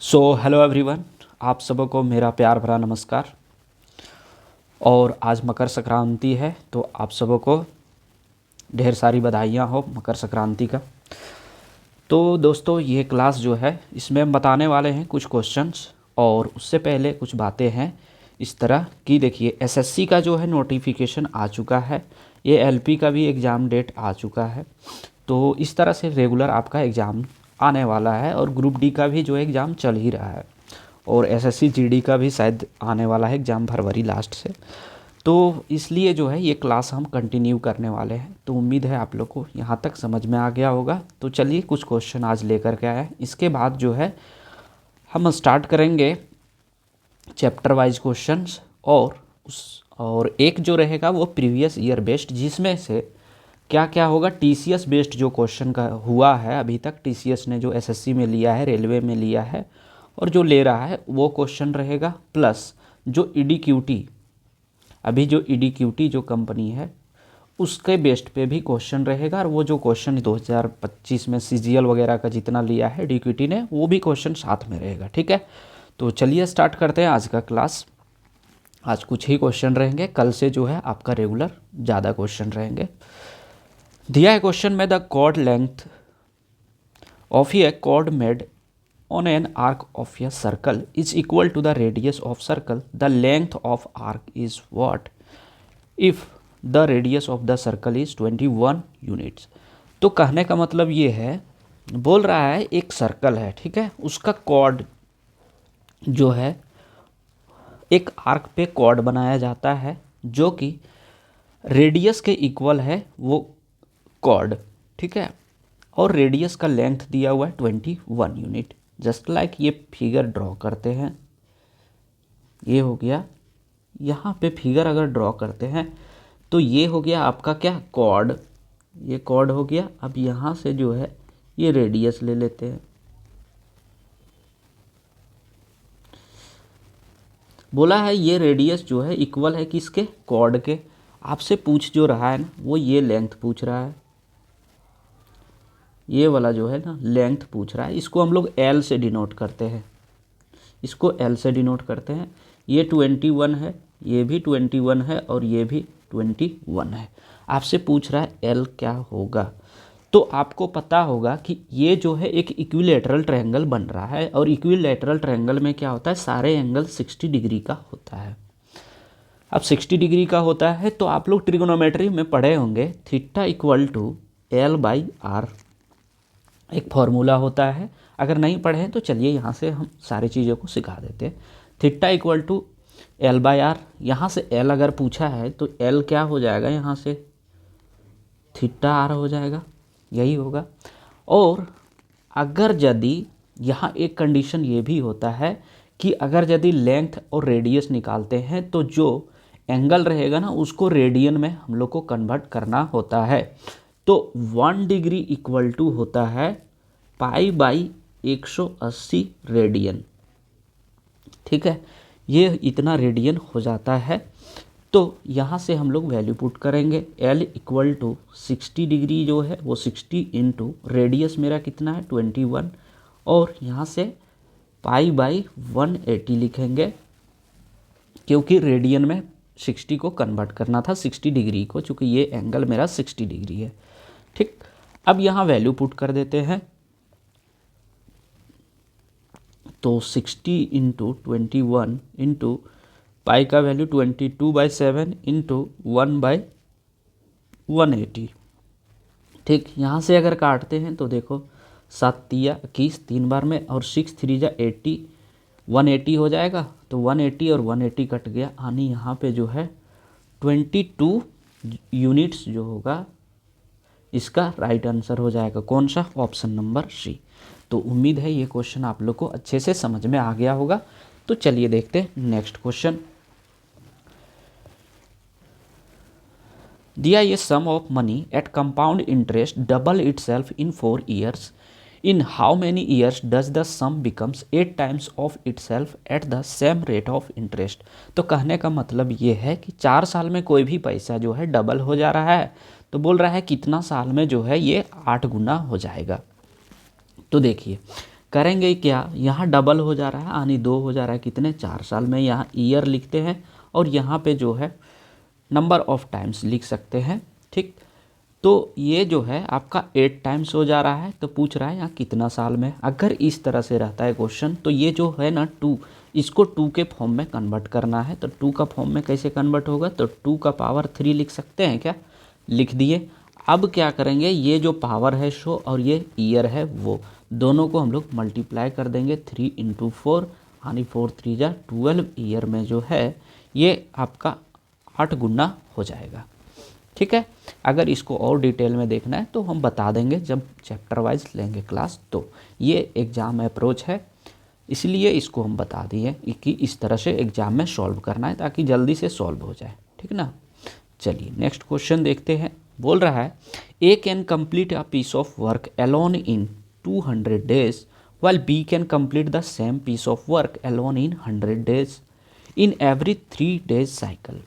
Hello everyone, आप सबों को मेरा प्यार भरा नमस्कार। और आज मकर संक्रांति है, तो आप सबों को ढेर सारी बधाइयाँ हो मकर संक्रांति का। तो दोस्तों, ये क्लास जो है इसमें हम बताने वाले हैं कुछ क्वेश्चंस, और उससे पहले कुछ बातें हैं इस तरह कि देखिए, एसएससी का जो है नोटिफिकेशन आ चुका है, ये एलपी का भी एग्ज़ाम डेट आ चुका है। तो इस तरह से रेगुलर आपका एग्ज़ाम आने वाला है, और ग्रुप डी का भी जो एग्ज़ाम चल ही रहा है, और एसएससी जीडी का भी शायद आने वाला है एग्ज़ाम फरवरी लास्ट से। तो इसलिए जो है ये क्लास हम कंटिन्यू करने वाले हैं। तो उम्मीद है आप लोग को यहाँ तक समझ में आ गया होगा। तो चलिए कुछ क्वेश्चन आज लेकर के आए, इसके बाद जो है हम स्टार्ट करेंगे चैप्टर वाइज क्वेश्चंस, और एक जो रहेगा वो प्रीवियस ईयर बेस्ड, जिसमें से क्या क्या होगा, टीसीएस बेस्ड जो क्वेश्चन का हुआ है अभी तक, टीसीएस ने जो एसएससी में लिया है, रेलवे में लिया है और जो ले रहा है वो क्वेश्चन रहेगा, प्लस जो ईडीक्यूटी, अभी जो ईडीक्यूटी जो कंपनी है उसके बेस्ड पे भी क्वेश्चन रहेगा। और वो जो क्वेश्चन 2025 में सीजीएल वगैरह का जितना लिया है ईडीक्यूटी ने, वो भी क्वेश्चन साथ में रहेगा। ठीक है, तो चलिए स्टार्ट करते हैं आज का क्लास। आज कुछ ही क्वेश्चन रहेंगे, कल से जो है आपका रेगुलर ज़्यादा क्वेश्चन रहेंगे। दिया है क्वेश्चन में, the chord length of a chord made on an arc of a circle is equal to the radius of circle. The length of arc is what if the radius of the circle is 21 units? तो कहने का मतलब ये है, बोल रहा है एक सर्कल है, ठीक है, उसका कॉर्ड जो है, एक आर्क पे कॉर्ड बनाया जाता है जो कि रेडियस के इक्वल है वो कॉर्ड, ठीक है, और रेडियस का लेंथ दिया हुआ है 21 यूनिट। जस्ट लाइक ये फिगर ड्रॉ करते हैं, ये हो गया, यहाँ पे फिगर अगर ड्रॉ करते हैं तो ये हो गया आपका क्या, कॉर्ड, ये कॉर्ड हो गया। अब यहाँ से जो है ये रेडियस ले लेते हैं, बोला है ये रेडियस जो है इक्वल है किसके, कॉर्ड के। आपसे पूछ जो रहा है ना, वो ये लेंथ पूछ रहा है, ये वाला जो है ना लेंथ पूछ रहा है। इसको हम लोग एल से डिनोट करते हैं, इसको एल से डिनोट करते हैं। ये 21 है, ये भी 21 है, और ये भी 21 है। आपसे पूछ रहा है एल क्या होगा। तो आपको पता होगा कि ये जो है एक इक्विलैटरल ट्रायंगल बन रहा है, और इक्विलैटरल ट्रायंगल में क्या होता है, सारे एंगल 60 डिग्री का होता है। अब 60 डिग्री का होता है तो आप लोग ट्रिग्नोमेट्री में पढ़े होंगे, theta equal to L by R एक फॉर्मूला होता है। अगर नहीं पढ़े हैं तो चलिए यहाँ से हम सारी चीज़ों को सिखा देते हैं। Theta equal to L by R, यहाँ से एल अगर पूछा है तो एल क्या हो जाएगा, यहाँ से थीटा आर हो जाएगा, यही होगा। और अगर यदि यहाँ एक कंडीशन ये भी होता है कि अगर यदि लेंथ और रेडियस निकालते हैं तो जो एंगल रहेगा ना उसको रेडियन में हम लोग को कन्वर्ट करना होता है। तो 1 डिग्री इक्वल टू होता है पाई बाई 180 रेडियन, ठीक है, ये इतना रेडियन हो जाता है। तो यहाँ से हम लोग वैल्यू पुट करेंगे, एल इक्वल टू 60 डिग्री जो है वो 60 इंटू रेडियस मेरा कितना है 21, और यहाँ से पाई बाई 180 लिखेंगे, क्योंकि रेडियन में 60 को कन्वर्ट करना था 60 डिग्री को, चूँकि ये एंगल मेरा 60 डिग्री है। ठीक, अब यहाँ वैल्यू पुट कर देते हैं, तो 60 इंटू 21 इंटू पाई का वैल्यू 22/7 इंटू 1/180। ठीक, यहाँ से अगर काटते हैं तो देखो 7 तिया 21 3 बार में, और 6 3 जा 80, 180 हो जाएगा। तो 180 और 180 कट गया, यानी यहाँ पे जो है 22 यूनिट्स जो होगा इसका राइट आंसर हो जाएगा कौन सा, ऑप्शन नंबर सी। तो उम्मीद है ये क्वेश्चन आप लोग को अच्छे से समझ में आ गया होगा। तो चलिए देखते हैं नेक्स्ट क्वेश्चन। दिया ये sum of money at compound interest double itself in 4 years, in how many years does the sum becomes 8 times of itself at the same rate of interest. तो कहने का मतलब ये है कि 4 साल में कोई भी पैसा जो है डबल हो जा रहा है, तो बोल रहा है कितना साल में जो है ये 8 गुना हो जाएगा। तो देखिए करेंगे क्या, यहाँ डबल हो जा रहा है यानी 2 हो जा रहा है, कितने 4 साल में। यहाँ ईयर लिखते हैं और यहाँ पे जो है नंबर ऑफ टाइम्स लिख सकते हैं। ठीक, तो ये जो है आपका 8 टाइम्स हो जा रहा है। तो पूछ रहा है यहाँ कितना साल में। अगर इस तरह से रहता है क्वेश्चन तो ये जो है ना 2, इसको 2 के फॉर्म में कन्वर्ट करना है। तो 2 का फॉर्म में कैसे कन्वर्ट होगा, तो 2 का पावर 3 लिख सकते हैं क्या, लिख दिए। अब क्या करेंगे, ये जो पावर है शो और ये ईयर है वो दोनों को हम लोग मल्टीप्लाई कर देंगे 3 × 4 यानी 4 3 जा 12 ईयर में जो है ये आपका 8 गुना हो जाएगा। ठीक है, अगर इसको और डिटेल में देखना है तो हम बता देंगे जब चैप्टर वाइज लेंगे क्लास। तो ये एग्ज़ाम अप्रोच है, इसलिए इसको हम बता दिए कि इस तरह से एग्ज़ाम में सॉल्व करना है ताकि जल्दी से सॉल्व हो जाए। ठीक ना, चलिए नेक्स्ट क्वेश्चन देखते हैं। बोल रहा है A can complete a piece of work alone in 200 days while B can complete the same piece of work alone in 100 days in every 3 days cycle.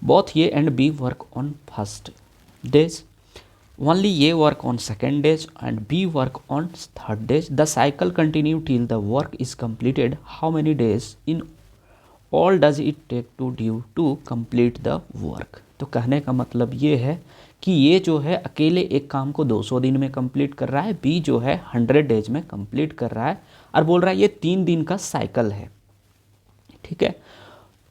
Both A and B work on first days. Only A work on second days and B work on third days. The cycle continue till the work is completed. How many days in all does it take to due to complete the work? तो कहने का मतलब ये है कि ये जो है अकेले एक काम को 200 दिन में कंप्लीट कर रहा है, बी जो है 100 डेज में कंप्लीट कर रहा है और बोल रहा है ये 3 दिन का साइकिल है। ठीक है,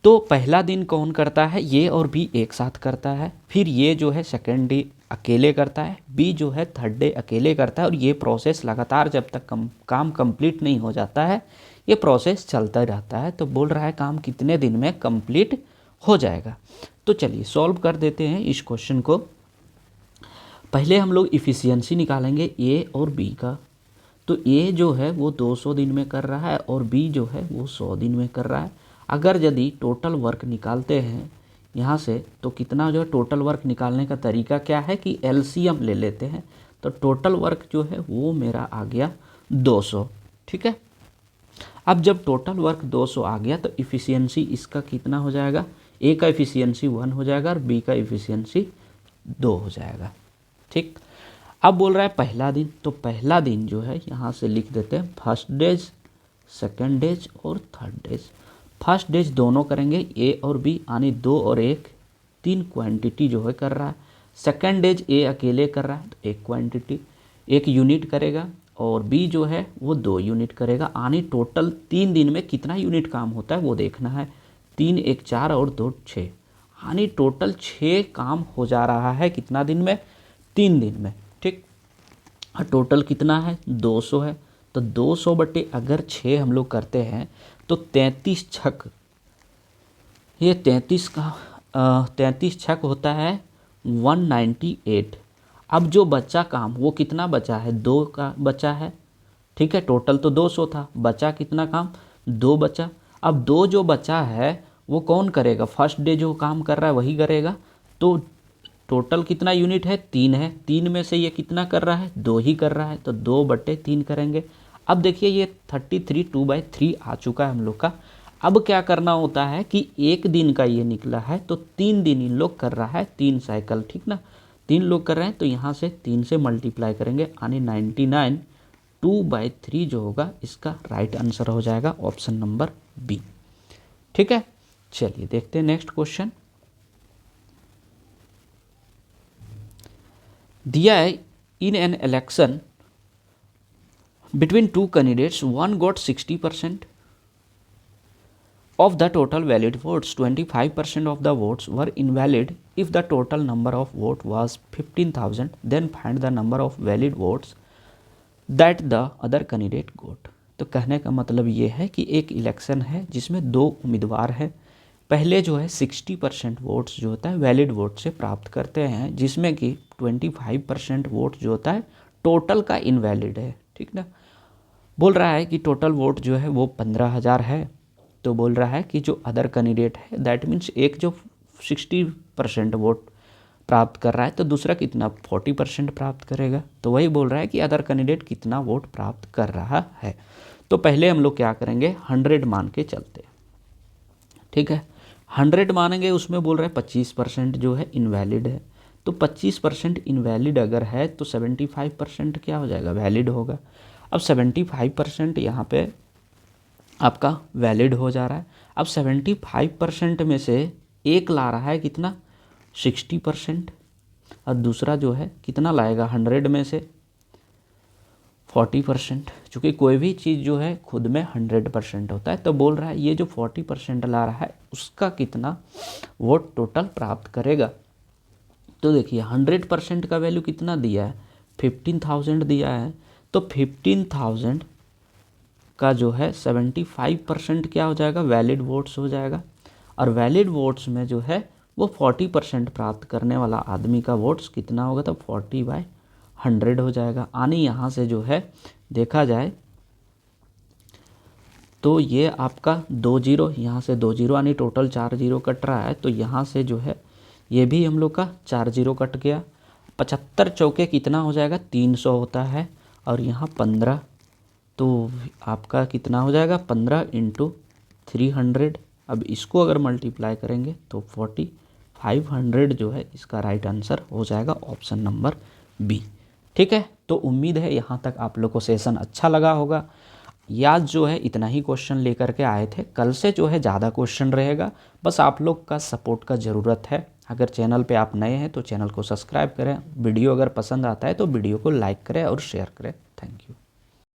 तो पहला दिन कौन करता है, ये और बी एक साथ करता है, फिर ये जो है सेकेंड डे अकेले करता है, बी जो है थर्ड डे अकेले करता है और ये प्रोसेस लगातार जब तक काम कंप्लीट नहीं हो जाता है ये प्रोसेस चलता रहता है। तो बोल रहा है काम कितने दिन में कंप्लीट हो जाएगा। तो चलिए सॉल्व कर देते हैं इस क्वेश्चन को। पहले हम लोग इफ़िशियंसी निकालेंगे ए और बी का। तो ए जो है वो 200 दिन में कर रहा है और बी जो है वो 100 दिन में कर रहा है। अगर यदि टोटल वर्क निकालते हैं यहाँ से तो कितना जो है, टोटल वर्क निकालने का तरीका क्या है कि एलसीएम ले लेते हैं। तो टोटल वर्क जो है वो मेरा आ गया 200। ठीक है, अब जब टोटल वर्क 200 आ गया तो इफ़िशियंसी इसका कितना हो जाएगा, ए का इफ़िशियंसी 1 हो जाएगा और बी का इफ़िशियंसी 2 हो जाएगा। ठीक, अब बोल रहा है पहला दिन, तो पहला दिन जो है यहाँ से लिख देते हैं फर्स्ट डेज, सेकेंड डेज और थर्ड डेज। फर्स्ट डेज दोनों करेंगे ए और बी यानी 2 और 1, 3 क्वांटिटी जो है कर रहा है। सेकेंड डेज ए अकेले कर रहा है तो 1 क्वांटिटी 1 यूनिट करेगा और बी जो है वो 2 यूनिट करेगा। यानी टोटल 3 दिन में कितना यूनिट काम होता है वो देखना है। 3 1 4 और 2 6 यानी टोटल 6 काम हो जा रहा है कितना दिन में, 3 दिन में। ठीक, और टोटल कितना है 200 है। तो 200 बटे अगर 6 हम लोग करते हैं तो 33 छक, ये 33 का 33 छक होता है 198। अब जो बचा काम वो कितना बचा है, 2 का बचा है। ठीक है, टोटल तो 200 था, बचा कितना काम 2 बचा। अब 2 जो बचा है वो कौन करेगा, फर्स्ट डे जो काम कर रहा है वही करेगा। तो टोटल कितना यूनिट है 3 है, 3 में से ये कितना कर रहा है 2 ही कर रहा है तो 2 बटे 3 करेंगे। अब देखिए ये 33 2/3 आ चुका है हम लोग का। अब क्या करना होता है कि एक दिन का ये निकला है तो 3 दिन इन लोग कर रहा है 3 साइकिल। ठीक ना, 3 लोग कर रहे हैं तो यहाँ से 3 से मल्टीप्लाई करेंगे यानी 99 2/3 जो होगा इसका राइट आंसर हो जाएगा ऑप्शन नंबर बी। ठीक है, चलिए देखते हैं नेक्स्ट क्वेश्चन। दिया है in an election between 2 candidates, one got 60% of the total valid votes, 25% of the votes were invalid. If the total number of vote was 15,000, then find the number of valid votes that the other candidate got. तो कहने का मतलब ये है कि एक election है जिसमें 2 उम्मीदवार हैं। पहले जो है 60% वोट्स जो होता है वैलिड वोट से प्राप्त करते हैं, जिसमें कि 25% वोट जो होता है टोटल का इनवैलिड है। ठीक ना, बोल रहा है कि टोटल वोट जो है वो 15,000 है। तो बोल रहा है कि जो अदर कैंडिडेट है दैट मीन्स एक जो 60% वोट प्राप्त कर रहा है तो दूसरा कितना 40% प्राप्त करेगा। तो वही बोल रहा है कि अदर कैंडिडेट कितना वोट प्राप्त कर रहा है। तो पहले हम लोग क्या करेंगे 100 मान के चलते हैं। ठीक है, 100 मानेंगे, उसमें बोल रहा है 25% जो है इनवैलिड है। तो 25% इनवैलिड अगर है तो 75% क्या हो जाएगा वैलिड होगा। अब 75% यहाँ पे आपका वैलिड हो जा रहा है। अब 75% में से एक ला रहा है कितना, 60%, और दूसरा जो है कितना लाएगा, 100 में से 40%। चूँकि कोई भी चीज़ जो है खुद में 100% होता है, तो बोल रहा है ये जो 40% ला रहा है उसका कितना वोट टोटल प्राप्त करेगा। तो देखिए 100% का वैल्यू कितना दिया है, 15,000 दिया है। तो 15,000 का जो है 75% क्या हो जाएगा, वैलिड वोट्स हो जाएगा। और वैलिड वोट्स में जो है वो 40% प्राप्त करने वाला आदमी का वोट्स कितना होगा, तो 40/100 हो जाएगा। यानी यहाँ से जो है देखा जाए तो ये आपका 2 जीरो, यहाँ से 2 जीरो, यानी टोटल 4 जीरो कट रहा है। तो यहाँ से जो है ये भी हम लोग का 4 जीरो कट गया। 75 चौके कितना हो जाएगा, 300 होता है, और यहाँ 15, तो आपका कितना हो जाएगा, 15 × 300। अब इसको अगर मल्टीप्लाई करेंगे तो 4500 जो है इसका राइट आंसर हो जाएगा, ऑप्शन नंबर बी। ठीक है, तो उम्मीद है यहाँ तक आप लोग को सेशन अच्छा लगा होगा। याद जो है इतना ही क्वेश्चन लेकर के आए थे, कल से जो है ज़्यादा क्वेश्चन रहेगा, बस आप लोग का सपोर्ट का ज़रूरत है। अगर चैनल पे आप नए हैं तो चैनल को सब्सक्राइब करें, वीडियो अगर पसंद आता है तो वीडियो को लाइक करें और शेयर करें। Thank you.